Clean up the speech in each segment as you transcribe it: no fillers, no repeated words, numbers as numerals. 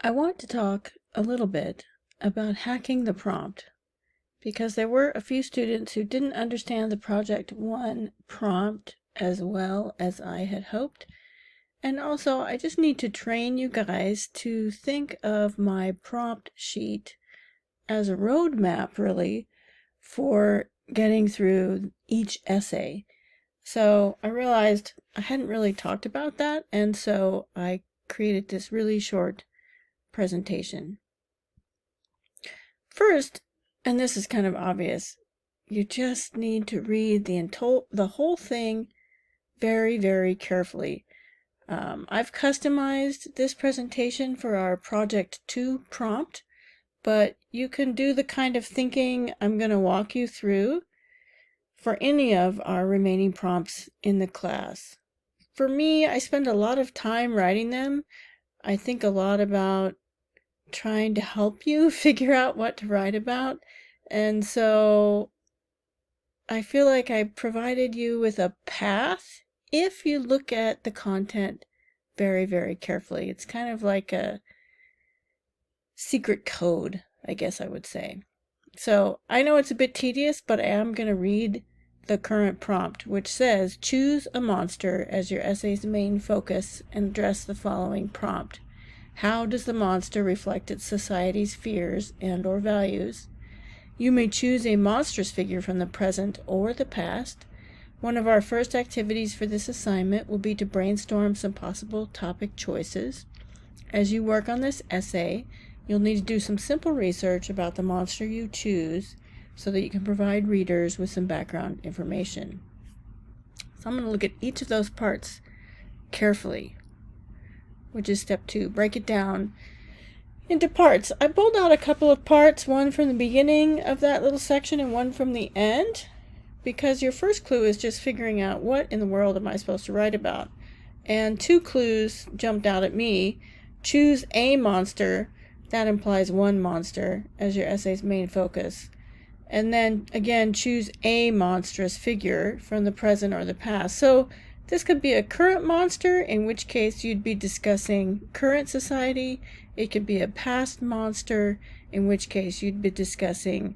I want to talk a little bit about hacking the prompt because there were a few students who didn't understand the Project One prompt as well as I had hoped. And also, I just need to train you guys to think of my prompt sheet as a roadmap, really, for getting through each essay. So I realized I hadn't really talked about that, and so I created this really short presentation. First, and this is kind of obvious, you just need to read the whole thing very, very carefully. I've customized this presentation for our Project 2 prompt, but you can do the kind of thinking I'm going to walk you through for any of our remaining prompts in the class. For me, I spend a lot of time writing them. I think a lot about trying to help you figure out what to write about. And so I feel like I provided you with a path if you look at the content very, very carefully. It's kind of like a secret code, I guess I would say. So I know it's a bit tedious, but I am going to read the current prompt, which says, choose a monster as your essay's main focus and address the following prompt. How does the monster reflect its society's fears and or values? You may choose a monstrous figure from the present or the past. One of our first activities for this assignment will be to brainstorm some possible topic choices. As you work on this essay, you'll need to do some simple research about the monster you choose so that you can provide readers with some background information. So I'm going to look at each of those parts carefully, which is step 2. Break it down into parts. I pulled out a couple of parts, one from the beginning of that little section and one from the end, because your first clue is just figuring out what in the world am I supposed to write about. And 2 clues jumped out at me. Choose a monster. That implies one monster as your essay's main focus. And then again, choose a monstrous figure from the present or the past. So this could be a current monster, in which case you'd be discussing current society. It could be a past monster, in which case you'd be discussing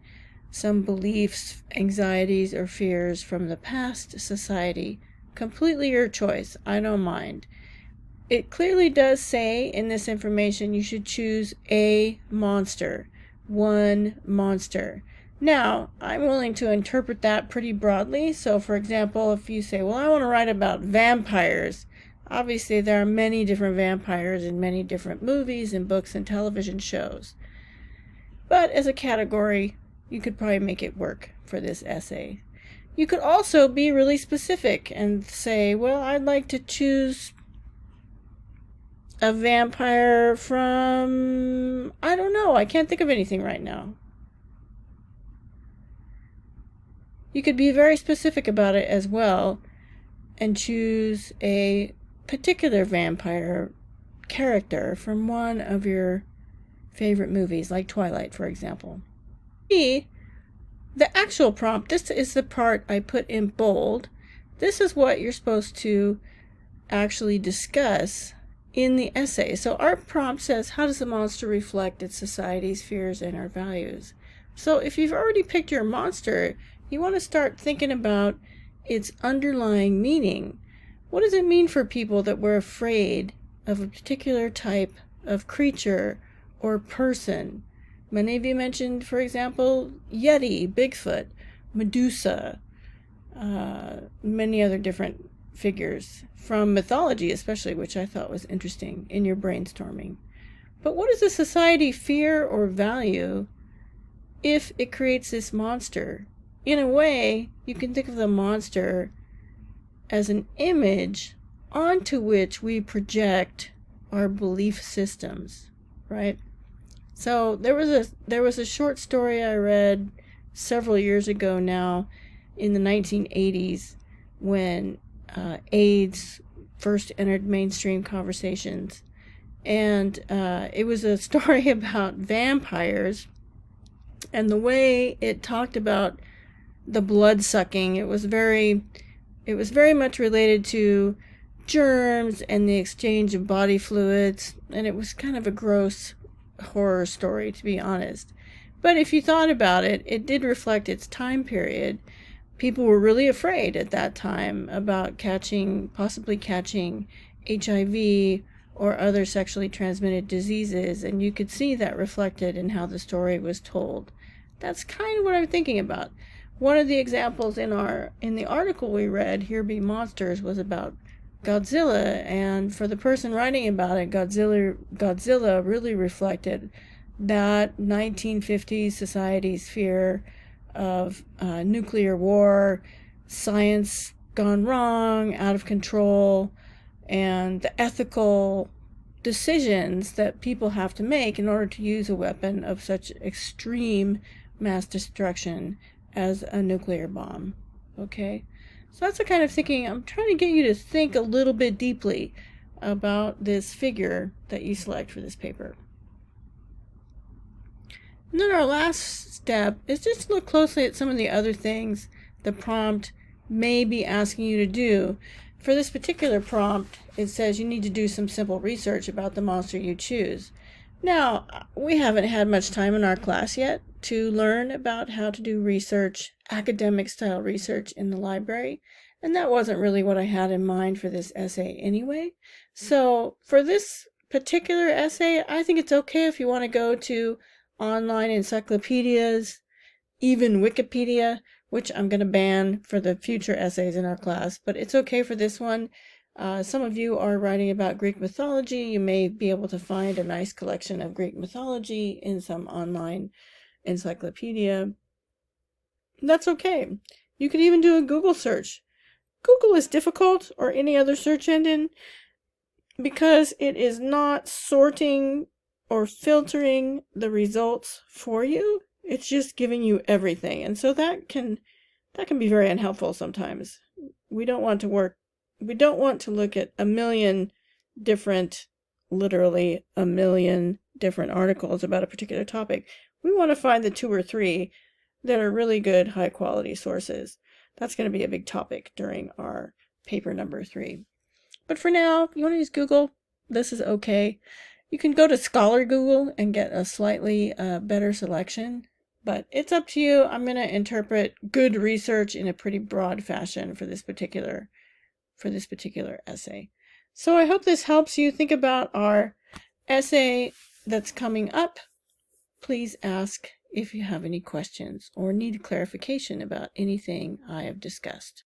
some beliefs, anxieties, or fears from the past society. Completely your choice. I don't mind. It clearly does say in this information you should choose a monster. One monster. Now, I'm willing to interpret that pretty broadly. So, for example, if you say, well, I want to write about vampires, obviously there are many different vampires in many different movies and books and television shows. But as a category, you could probably make it work for this essay. You could also be really specific and say, well, I'd like to choose a vampire from, I don't know, I can't think of anything right now. You could be very specific about it as well and choose a particular vampire character from one of your favorite movies, like Twilight, for example. The actual prompt, this is the part I put in bold. This is what you're supposed to actually discuss in the essay. So our prompt says, how does the monster reflect its society's fears and our values? So if you've already picked your monster, you want to start thinking about its underlying meaning. What does it mean for people that we're afraid of a particular type of creature or person? Many of you mentioned, for example, Yeti, Bigfoot, Medusa, many other different figures from mythology especially, which I thought was interesting in your brainstorming. But what does a society fear or value if it creates this monster? In a way, you can think of the monster as an image onto which we project our belief systems, right? So there was a short story I read several years ago now in the 1980s when AIDS first entered mainstream conversations. And it was a story about vampires and the way it talked about the blood sucking. It was very much related to germs and the exchange of body fluids, and it was kind of a gross horror story, to be honest. But if you thought about it, it did reflect its time period. People were really afraid at that time about possibly catching HIV or other sexually transmitted diseases, and you could see that reflected in how the story was told. That's kind of what I'm thinking about. One of the examples in the article we read, Here Be Monsters, was about Godzilla, and for the person writing about it, Godzilla really reflected that 1950s society's fear of nuclear war, science gone wrong, out of control, and the ethical decisions that people have to make in order to use a weapon of such extreme mass destruction as a nuclear bomb. Okay? So that's the kind of thinking. I'm trying to get you to think a little bit deeply about this figure that you select for this paper. And then our last step is just to look closely at some of the other things the prompt may be asking you to do. For this particular prompt, it says you need to do some simple research about the monster you choose. Now, we haven't had much time in our class yet to learn about how to do research, academic style research in the library, and that wasn't really what I had in mind for this essay anyway. So for this particular essay, I think it's okay if you want to go to online encyclopedias, even Wikipedia, which I'm going to ban for the future essays in our class, but it's okay for this one. Some of you are writing about Greek mythology. You may be able to find a nice collection of Greek mythology in some online encyclopedia. That's okay. You could even do a Google search. Google is difficult, or any other search engine, because it is not sorting or filtering the results for you. It's just giving you everything. And so that can be very unhelpful sometimes. We don't want to look at literally a million different articles about a particular topic. We want to find the 2 or 3 that are really good, high quality sources. That's going to be a big topic during our paper number 3. But for now, if you want to use Google, this is okay. You can go to Scholar Google and get a slightly better selection, but it's up to you. I'm going to interpret good research in a pretty broad fashion for this particular essay. So I hope this helps you think about our essay that's coming up. Please ask if you have any questions or need clarification about anything I have discussed.